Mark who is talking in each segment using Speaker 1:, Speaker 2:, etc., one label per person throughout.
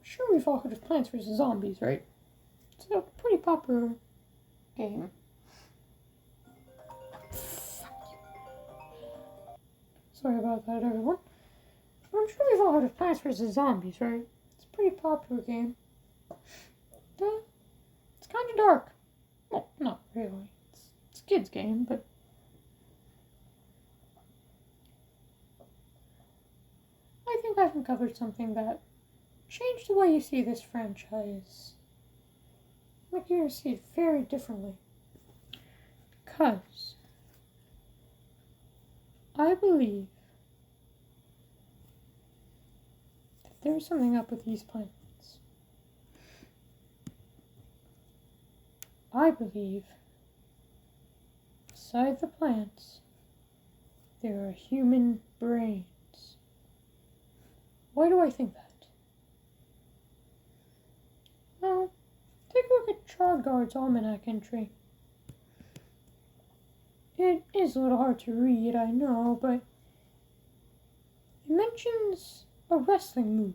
Speaker 1: sure we've all heard of Plants vs. Zombies, right? It's a pretty popular game. Sorry about that, everyone. But I'm sure we've all heard of Plants vs. Zombies, right? It's a pretty popular game. It's kind of dark. Well, not really. It's a kid's game, but I think I've uncovered something that changed the way you see this franchise. Like you're going to see it very differently. Because I believe that there's something up with these plants. I believe beside the plants there are human brains. Why do I think that? Well, take a look at Trogard's Almanac entry. It is a little hard to read, I know, but it mentions a wrestling move.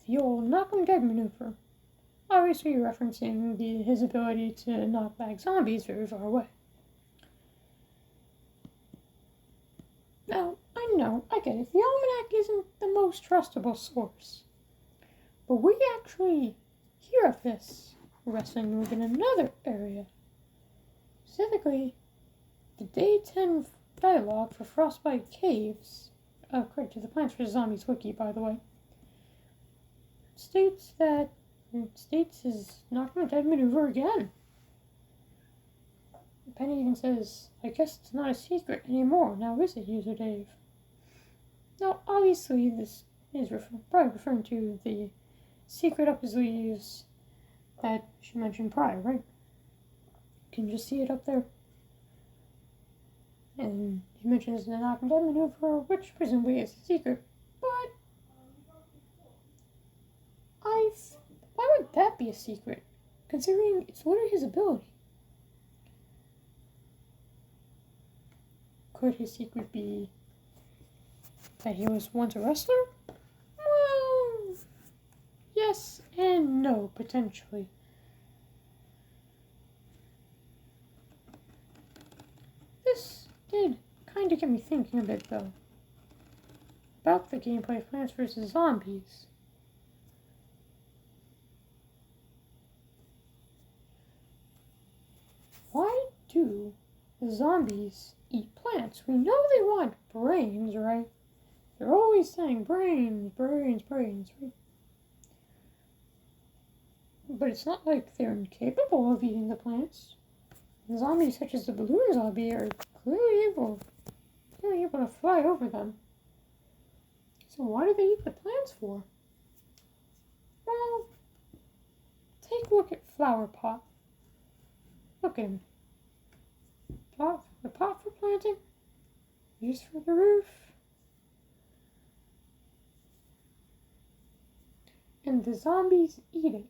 Speaker 1: The old knock 'em dead maneuver. Obviously referencing his ability to knock back zombies very far away. Now, I know, I get it. The Almanac isn't the most trustable source. But we actually hear of this wrestling move in another area. Specifically, the Day 10 dialogue for Frostbite Caves, credit to the Plants vs. Zombies wiki, by the way, states his knock 'em dead maneuver again. Penny even says, I guess it's not a secret anymore, now is it, User Dave? Now, obviously, this is probably referring to the secret up his sleeves that she mentioned prior, right? You can just see it up there. And he mentions the knock 'em dead maneuver, which presumably is a secret, but why would that be a secret, considering it's literally his ability? Could his secret be that he was once a wrestler? Well, yes and no, potentially. This did kind of get me thinking a bit, though, about the gameplay of Plants vs. Zombies. Why do the zombies eat plants? We know they want brains, right? They're always saying brains, brains, brains, right? But it's not like they're incapable of eating the plants. Zombies such as the balloon zombie are clearly able to fly over them. So why do they eat the plants for? Well, take a look at Flower Pot. Look at him. The pot for planting, used for the roof. And the zombies eat it.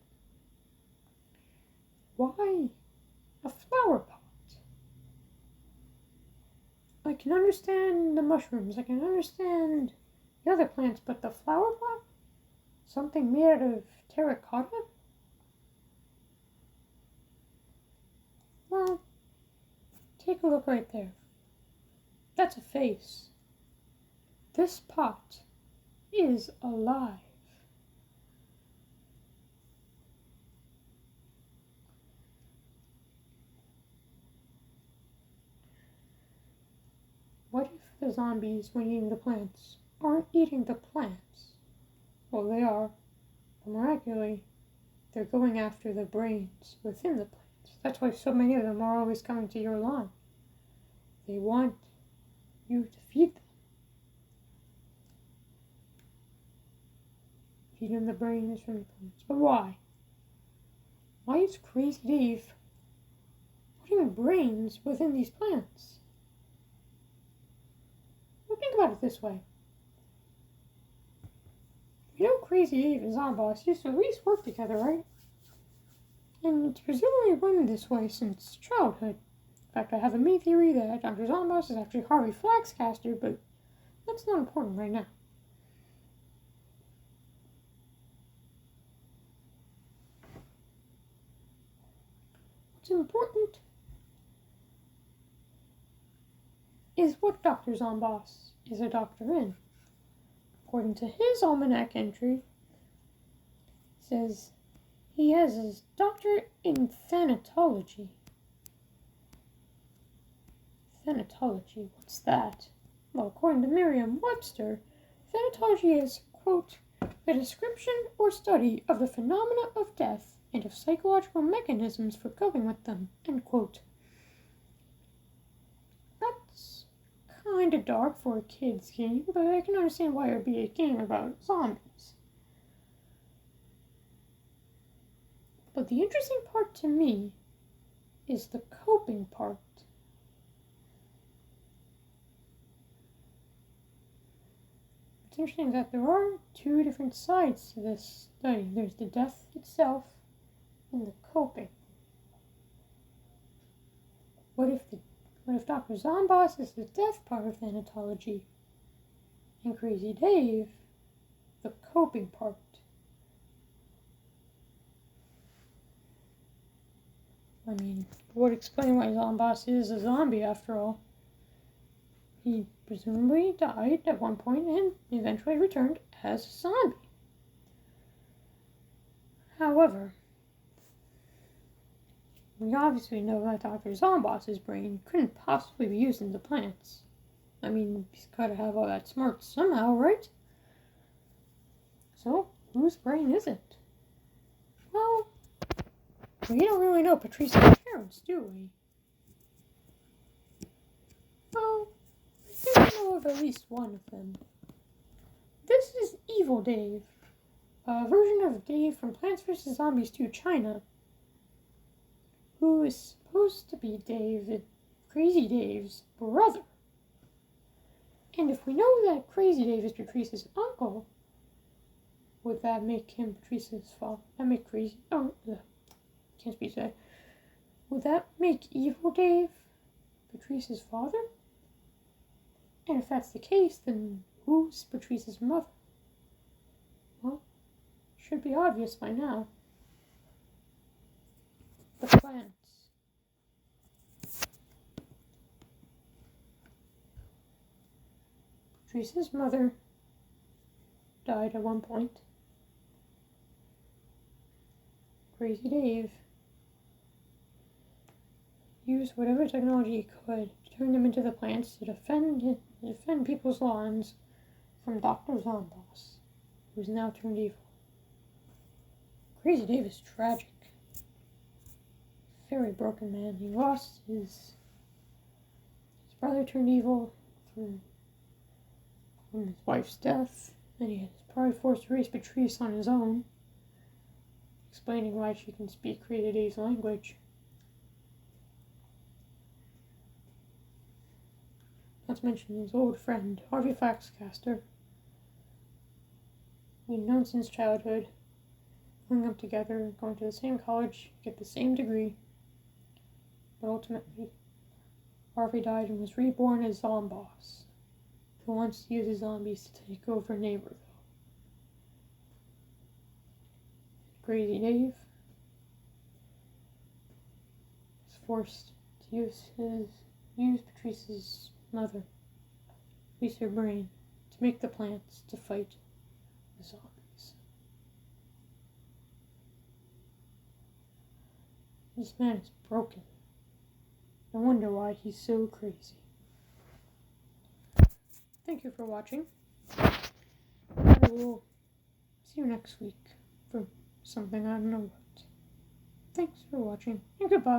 Speaker 1: Why a flower pot? I can understand the mushrooms, I can understand the other plants, but the flower pot? Something made out of terracotta? Well, take a look right there. That's a face. This pot is alive. What if the zombies, when eating the plants, aren't eating the plants? Well, they are, but miraculously, they're going after the brains within the plants. That's why so many of them are always coming to your lawn. They want you to feed them. Feed them the brains from the plants. But why? Why is Crazy Dave putting brains within these plants? Well, think about it this way. You know Crazy Dave and Zomboss used to at least work together, right? And it's presumably been this way since childhood. In fact, I have a main theory that Dr. Zomboss is actually Harvey Flaxcaster, but that's not important right now. what's important is what Dr. Zomboss is a doctor in. According to his almanac entry, it says he has his doctorate in thanatology. Thanatology, what's that? Well, according to Merriam-Webster, thanatology is, quote, the description or study of the phenomena of death and of psychological mechanisms for coping with them, end quote. That's kind of dark for a kid's game, but I can understand why it would be a game about zombies. But the interesting part to me is the coping part. It's interesting that there are two different sides to this study. There's the death itself and the coping. What if Dr. Zomboss is the death part of thanatology and Crazy Dave the coping part? I mean, it would explain why Zomboss is a zombie after all. He presumably died at one point and eventually returned as a zombie. However, we obviously know that Dr. Zomboss's brain couldn't possibly be used in the plants. I mean, he's got to have all that smarts somehow, right? So, whose brain is it? Well, we don't really know Patrice's parents, do we? Well, I think we know of at least one of them. This is Evil Dave, a version of Dave from Plants vs. Zombies 2 China, who is supposed to be Crazy Dave's brother. And if we know that Crazy Dave is Patrice's uncle, would that make him Patrice's father? Can't speak today. Would that make Evil Dave Patrice's father? And if that's the case, then who's Patrice's mother? Well, should be obvious by now. The plants. Patrice's mother died at one point. Crazy Dave used whatever technology he could to turn them into the plants to defend people's lawns from Dr. Zomboss, who's now turned evil. Crazy Dave is tragic. Very broken man. He lost his brother turned evil through his wife's death, and he was probably forced to raise Patrice on his own, explaining why she can speak Crazy Dave's language. Not to mention his old friend, Harvey Flaxcaster. We'd known since childhood, growing up together, going to the same college, get the same degree. But ultimately, Harvey died and was reborn as Zomboss, who wants to use the zombies to take over Neighborville. Crazy Dave is forced to use Patrice's mother, use her brain, to make the plants to fight the zombies. This man is broken. I wonder why he's so crazy. Thank you for watching. I will see you next week for something I don't know what. Thanks for watching, and goodbye.